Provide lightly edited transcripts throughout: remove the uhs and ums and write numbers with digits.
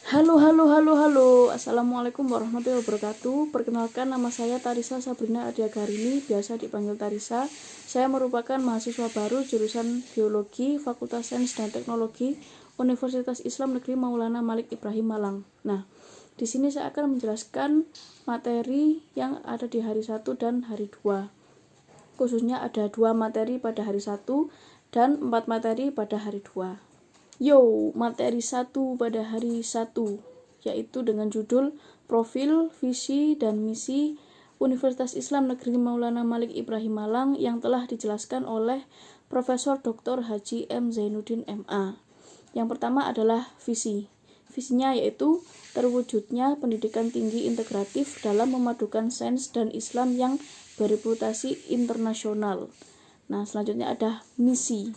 Halo. Assalamualaikum warahmatullahi wabarakatuh. Perkenalkan, nama saya Tarisa Sabrina Adiagarini, biasa dipanggil Tarisa. Saya merupakan mahasiswa baru jurusan Biologi, Fakultas Sains dan Teknologi, Universitas Islam Negeri Maulana Malik Ibrahim Malang. Nah, di sini saya akan menjelaskan materi yang ada di hari 1 dan hari 2. Khususnya ada 2 materi pada hari 1 dan 4 materi pada hari 2. Materi 1 pada hari 1, yaitu dengan judul Profil, Visi, dan Misi Universitas Islam Negeri Maulana Malik Ibrahim Malang yang telah dijelaskan oleh Profesor Dr. Haji M. Zainuddin MA. Yang pertama adalah visi. Visinya yaitu terwujudnya pendidikan tinggi integratif dalam memadukan sains dan Islam yang bereputasi internasional. Nah, selanjutnya ada misi.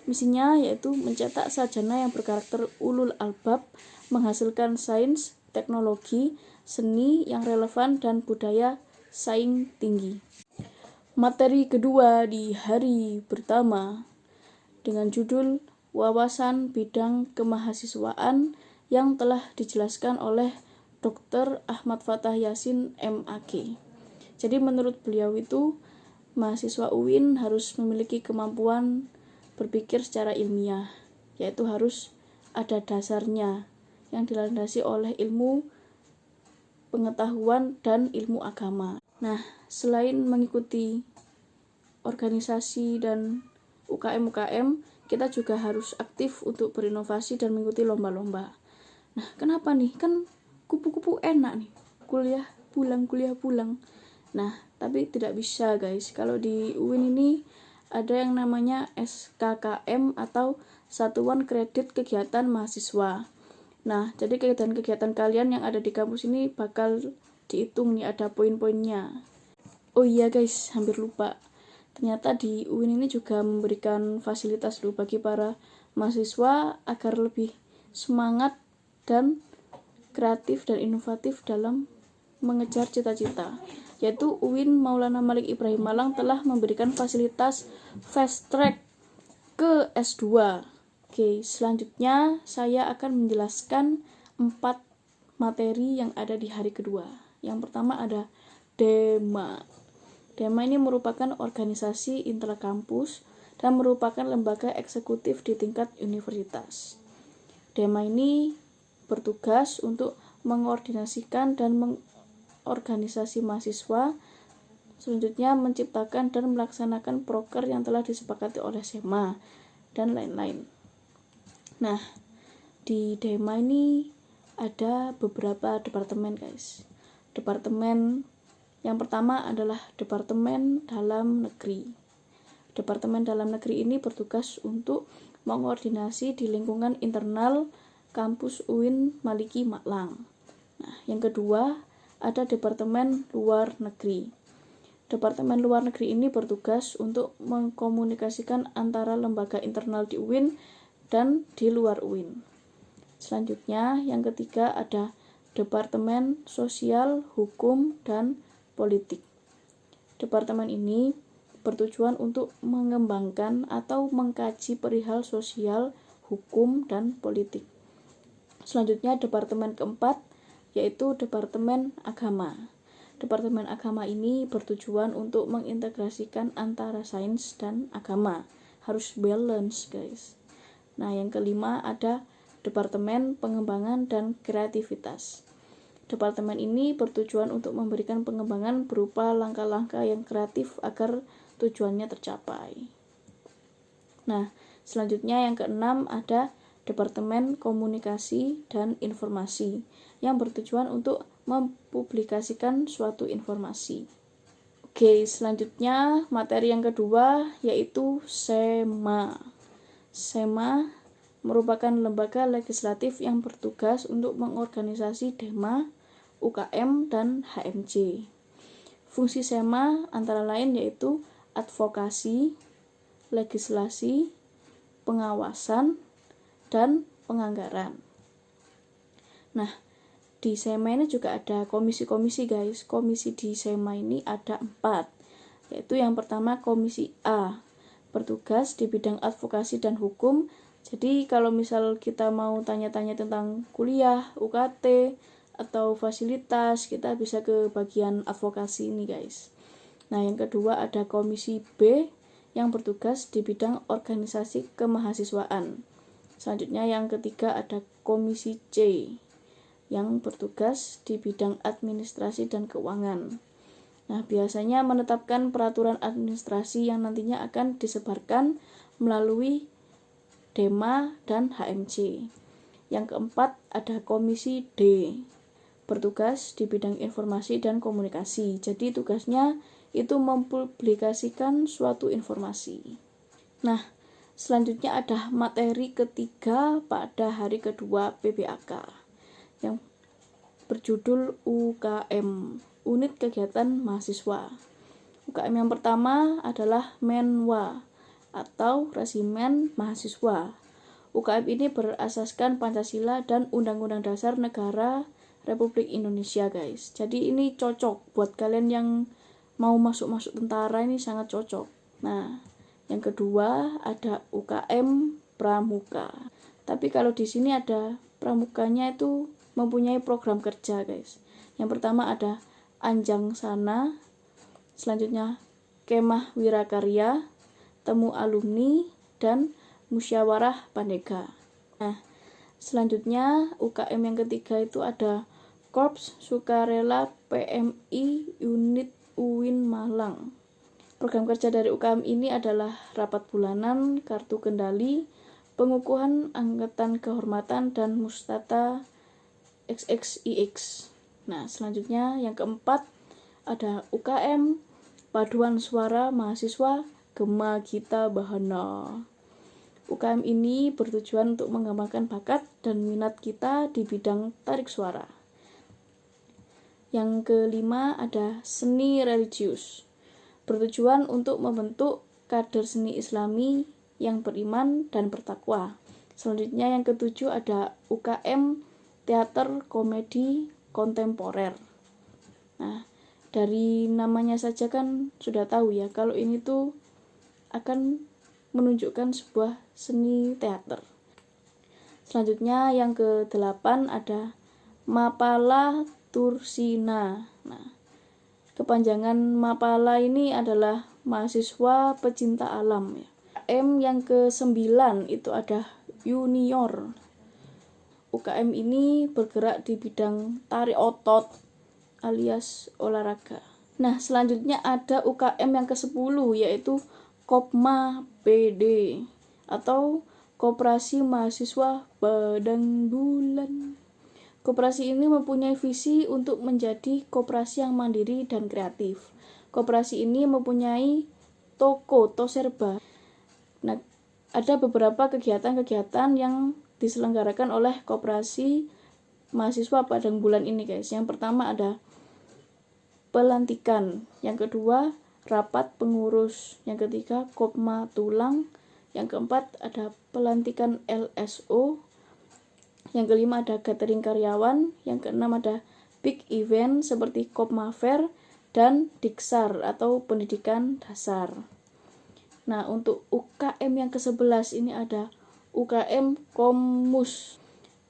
Misinya yaitu mencetak sarjana yang berkarakter ulul albab, menghasilkan sains, teknologi, seni yang relevan, dan budaya saing tinggi. Materi kedua di hari pertama dengan judul Wawasan Bidang Kemahasiswaan yang telah dijelaskan oleh Dr. Ahmad Fathah Yasin MAG. Jadi menurut beliau itu mahasiswa UIN harus memiliki kemampuan berpikir secara ilmiah, yaitu harus ada dasarnya yang dilandasi oleh ilmu pengetahuan dan ilmu agama. Nah, selain mengikuti organisasi dan UKM, kita juga harus aktif untuk berinovasi dan mengikuti lomba-lomba. Nah, kenapa nih? Kan kupu-kupu enak nih, kuliah pulang. Nah, tapi tidak bisa guys, kalau di UIN ini ada yang namanya SKKM atau Satuan Kredit Kegiatan Mahasiswa. Nah, jadi kegiatan-kegiatan kalian yang ada di kampus ini bakal dihitung nih, ada poin-poinnya. Oh iya guys, hampir lupa. Ternyata di UIN ini juga memberikan fasilitas bagi para mahasiswa agar lebih semangat dan kreatif dan inovatif dalam mengejar cita-cita, yaitu UIN Maulana Malik Ibrahim Malang telah memberikan fasilitas fast track ke S2. Oke, selanjutnya saya akan menjelaskan 4 materi yang ada di hari kedua. Yang pertama ada DEMA. DEMA ini merupakan organisasi intrakampus dan merupakan lembaga eksekutif di tingkat universitas. DEMA ini bertugas untuk mengordinasikan dan organisasi mahasiswa, selanjutnya menciptakan dan melaksanakan proker yang telah disepakati oleh SEMA, dan lain-lain. Nah, di DEMA ini ada beberapa departemen guys. Departemen yang pertama adalah Departemen Dalam Negeri. Departemen Dalam Negeri ini bertugas untuk mengordinasi di lingkungan internal kampus UIN Maliki Malang. Nah, yang kedua ada Departemen Luar Negeri. Departemen Luar Negeri ini bertugas untuk mengkomunikasikan antara lembaga internal di UIN dan di luar UIN. Selanjutnya, yang ketiga ada Departemen Sosial, Hukum, dan Politik. Departemen ini bertujuan untuk mengembangkan atau mengkaji perihal sosial, hukum, dan politik. Selanjutnya, departemen keempat yaitu Departemen Agama. Departemen Agama ini bertujuan untuk mengintegrasikan antara sains dan agama. Harus balance, guys. Nah, yang kelima ada Departemen Pengembangan dan Kreativitas. Departemen ini bertujuan untuk memberikan pengembangan berupa langkah-langkah yang kreatif agar tujuannya tercapai. Nah, selanjutnya yang keenam ada Departemen Komunikasi dan Informasi yang bertujuan untuk mempublikasikan suatu informasi. Oke, selanjutnya materi yang kedua yaitu SEMA. SEMA merupakan lembaga legislatif yang bertugas untuk mengorganisasi DEMA, UKM, dan HMJ. Fungsi SEMA antara lain yaitu advokasi, legislasi, pengawasan, dan penganggaran. Nah, di SEMA ini juga ada komisi-komisi guys. Komisi di SEMA ini ada 4, yaitu yang pertama Komisi A, bertugas di bidang advokasi dan hukum, Jadi kalau misal kita mau tanya-tanya tentang kuliah, UKT, atau fasilitas, kita bisa ke bagian advokasi ini guys. Nah yang kedua ada komisi B yang bertugas di bidang organisasi kemahasiswaan. Selanjutnya yang ketiga ada komisi C yang bertugas di bidang administrasi dan keuangan. Nah biasanya menetapkan peraturan administrasi yang nantinya akan disebarkan melalui DEMA dan HMC. Yang keempat ada komisi D, bertugas di bidang informasi dan komunikasi. Jadi tugasnya itu mempublikasikan suatu informasi. Nah, selanjutnya ada materi ketiga pada hari kedua PBAK yang berjudul UKM, Unit Kegiatan Mahasiswa. UKM yang pertama adalah Menwa atau Resimen Mahasiswa. UKM ini berasaskan Pancasila dan Undang-Undang Dasar Negara Republik Indonesia guys. Jadi ini cocok buat kalian yang mau masuk tentara, ini sangat cocok. Nah, yang kedua ada UKM Pramuka. Tapi kalau di sini ada pramukanya itu mempunyai program kerja guys. Yang pertama ada Anjang Sana, selanjutnya Kemah Wirakarya, Temu Alumni, dan Musyawarah Pandega. Nah, selanjutnya UKM yang ketiga itu ada Korps Sukarela PMI Unit UIN Malang. Program kerja dari UKM ini adalah rapat bulanan, kartu kendali, pengukuhan angkatan kehormatan, dan mustata XXIX. Nah, selanjutnya yang keempat ada UKM Paduan Suara Mahasiswa Gema Gita Bahana. UKM ini bertujuan untuk mengembangkan bakat dan minat kita di bidang tarik suara. Yang kelima ada seni religius, bertujuan untuk membentuk kader seni Islami yang beriman dan bertakwa. Selanjutnya yang ketujuh ada UKM teater komedi kontemporer. Nah, dari namanya saja kan sudah tahu ya, kalau ini tuh akan menunjukkan sebuah seni teater. Selanjutnya yang ke-8 ada Mapala Tursina. Nah, kepanjangan Mapala ini adalah mahasiswa pecinta alam ya. UKM yang ke-9 itu ada Junior. UKM ini bergerak di bidang tarik otot alias olahraga. Nah, selanjutnya ada UKM yang ke-10 yaitu Kopma PD atau Koperasi Mahasiswa Padang Bulan. Koperasi ini mempunyai visi untuk menjadi koperasi yang mandiri dan kreatif. Koperasi ini mempunyai toko Toserba. Nah, ada beberapa kegiatan-kegiatan yang diselenggarakan oleh Koperasi Mahasiswa Padang Bulan ini guys. Yang pertama ada pelantikan, yang kedua rapat pengurus, yang ketiga Kopma Tulang, yang keempat ada pelantikan LSO, yang kelima ada gathering karyawan, yang keenam ada big event seperti Kopma Fair dan Diksar atau pendidikan dasar. Nah, untuk UKM yang ke-11 ini ada UKM Komus.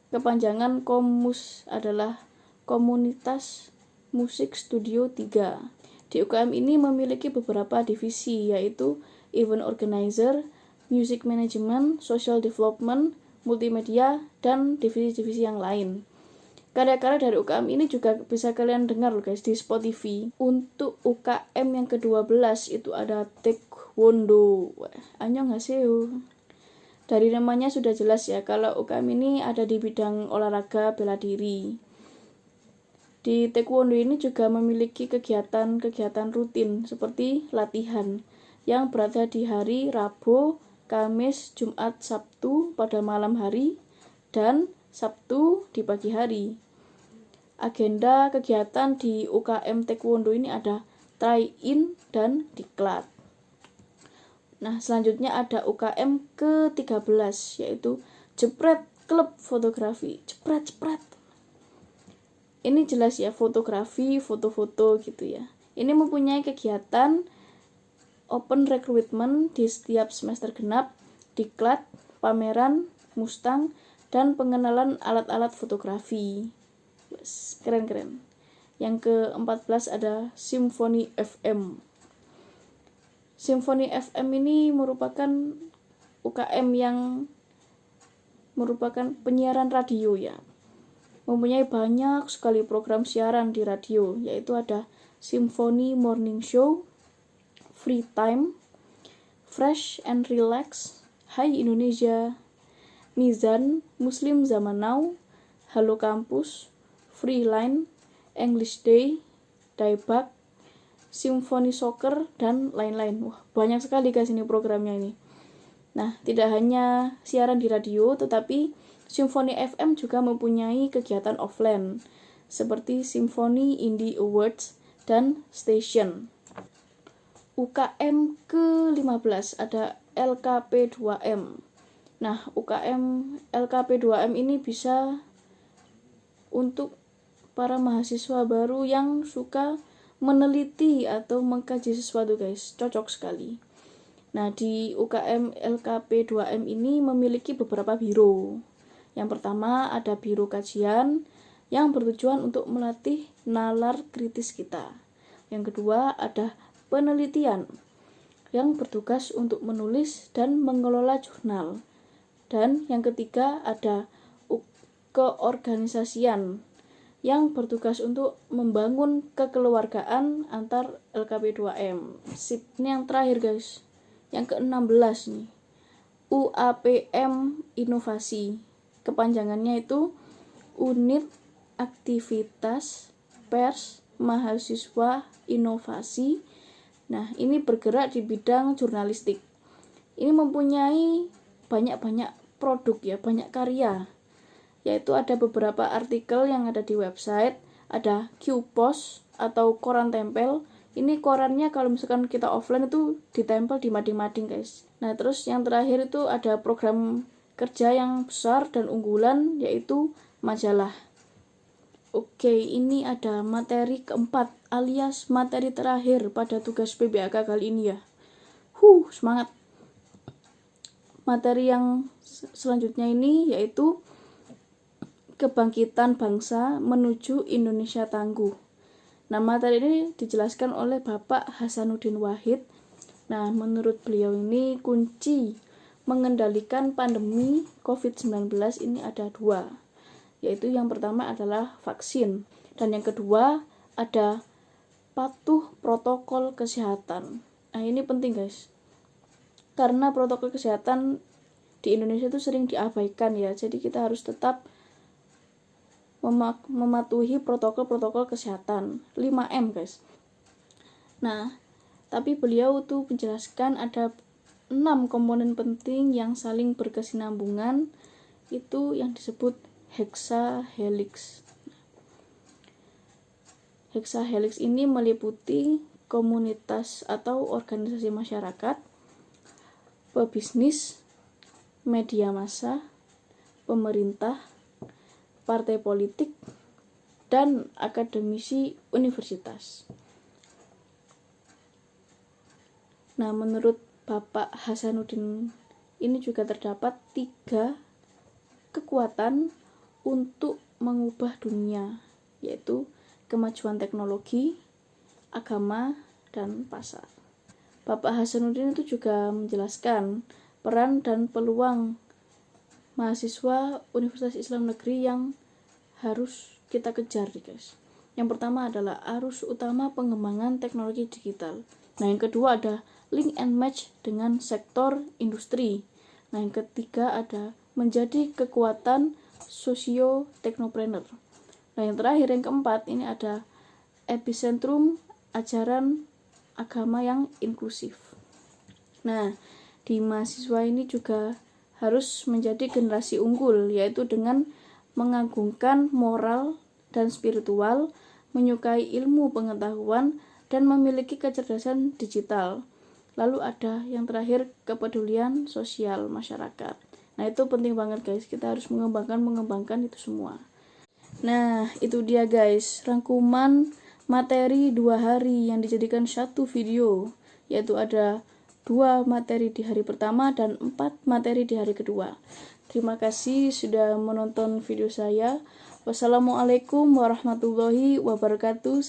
Kepanjangan Komus adalah Komunitas Musik Studio 3. Di UKM ini memiliki beberapa divisi, yaitu Event Organizer, Music Management, Social Development, Multimedia, dan divisi-divisi yang lain. Karya-karya dari UKM ini juga bisa kalian dengar loh guys di Spotify. Untuk UKM yang ke-12 itu ada Taekwondo. Annyeonghaseyo. Dari namanya sudah jelas ya, kalau UKM ini ada di bidang olahraga bela diri. Di Taekwondo ini juga memiliki kegiatan-kegiatan rutin seperti latihan yang berada di hari Rabu, Kamis, Jumat, Sabtu pada malam hari, dan Sabtu di pagi hari. Agenda kegiatan di UKM Taekwondo ini ada try-in dan diklat. Nah, selanjutnya ada UKM ke-13 yaitu Jepret Klub Fotografi. Jepret. Ini jelas ya, fotografi, foto-foto gitu ya. Ini mempunyai kegiatan open recruitment di setiap semester genap, diklat, pameran Mustang, dan pengenalan alat-alat fotografi. Keren-keren. Yang ke-14 ada Simfoni FM. Simfoni FM ini merupakan UKM yang merupakan penyiaran radio ya. Mempunyai banyak sekali program siaran di radio, yaitu ada Simfoni Morning Show, Free Time, Fresh and Relax, Hai Indonesia, Mizan, Muslim Zaman Now, Halo Kampus, Free Line, English Day, Daebak, Simfoni Soccer, dan lain-lain. Wah, banyak sekali guys ini programnya ini. Nah, tidak hanya siaran di radio, tetapi Simfoni FM juga mempunyai kegiatan offline, seperti Simfoni Indie Awards dan Station. UKM ke-15 ada LKP2M. Nah, UKM LKP2M ini bisa untuk para mahasiswa baru yang suka meneliti atau mengkaji sesuatu guys, cocok sekali. Nah, di UKM LKP2M ini memiliki beberapa biro. Yang pertama ada biro kajian yang bertujuan untuk melatih nalar kritis kita. Yang kedua ada penelitian yang bertugas untuk menulis dan mengelola jurnal. Dan yang ketiga ada keorganisasian yang bertugas untuk membangun kekeluargaan antar LKP2M. Sip, ini yang terakhir guys. Yang ke-16 nih. UAPM Inovasi. Kepanjangannya itu Unit Aktivitas Pers Mahasiswa Inovasi. Nah, ini bergerak di bidang jurnalistik. Ini mempunyai banyak produk ya, banyak karya. Yaitu ada beberapa artikel yang ada di website, ada Q-Post atau koran tempel. Ini korannya kalau misalkan kita offline itu ditempel di mading-mading guys. Nah, terus yang terakhir itu ada program kerja yang besar dan unggulan, yaitu majalah. Oke, ini ada materi keempat alias materi terakhir pada tugas PBAK kali ini ya. Semangat. Materi yang selanjutnya ini yaitu Kebangkitan Bangsa Menuju Indonesia Tangguh. Nah, materi ini dijelaskan oleh Bapak Hasanuddin Wahid. Nah, menurut beliau ini kunci mengendalikan pandemi COVID-19 ini ada dua, yaitu yang pertama adalah vaksin, dan yang kedua ada patuh protokol kesehatan. Nah, ini penting guys, karena protokol kesehatan di Indonesia itu sering diabaikan ya, jadi kita harus tetap mematuhi protokol-protokol kesehatan 5M guys. Nah, tapi beliau tuh menjelaskan ada 6 komponen penting yang saling berkesinambungan, itu yang disebut hexahelix. Hexahelix ini meliputi komunitas atau organisasi masyarakat, pebisnis, media massa, pemerintah, partai politik, dan akademisi universitas. Nah, menurut Bapak Hasanuddin ini juga terdapat 3 kekuatan untuk mengubah dunia, yaitu kemajuan teknologi, agama, dan pasar. Bapak Hasanuddin itu juga menjelaskan peran dan peluang mahasiswa Universitas Islam Negeri yang harus kita kejar guys. Yang pertama adalah arus utama pengembangan teknologi digital. Nah, yang kedua ada link and match dengan sektor industri. Nah, yang ketiga ada menjadi kekuatan socio-teknopreneur. Nah, yang terakhir yang keempat ini ada epicentrum ajaran agama yang inklusif. Nah, di mahasiswa ini juga harus menjadi generasi unggul, yaitu dengan mengagungkan moral dan spiritual, menyukai ilmu pengetahuan, dan memiliki kecerdasan digital. Lalu ada yang terakhir, kepedulian sosial masyarakat. Nah, itu penting banget guys, kita harus mengembangkan itu semua. Nah, itu dia guys, rangkuman materi 2 hari yang dijadikan satu video, yaitu ada 2 materi di hari pertama dan 4 materi di hari kedua. Terima kasih sudah menonton video saya. Wassalamualaikum warahmatullahi wabarakatuh.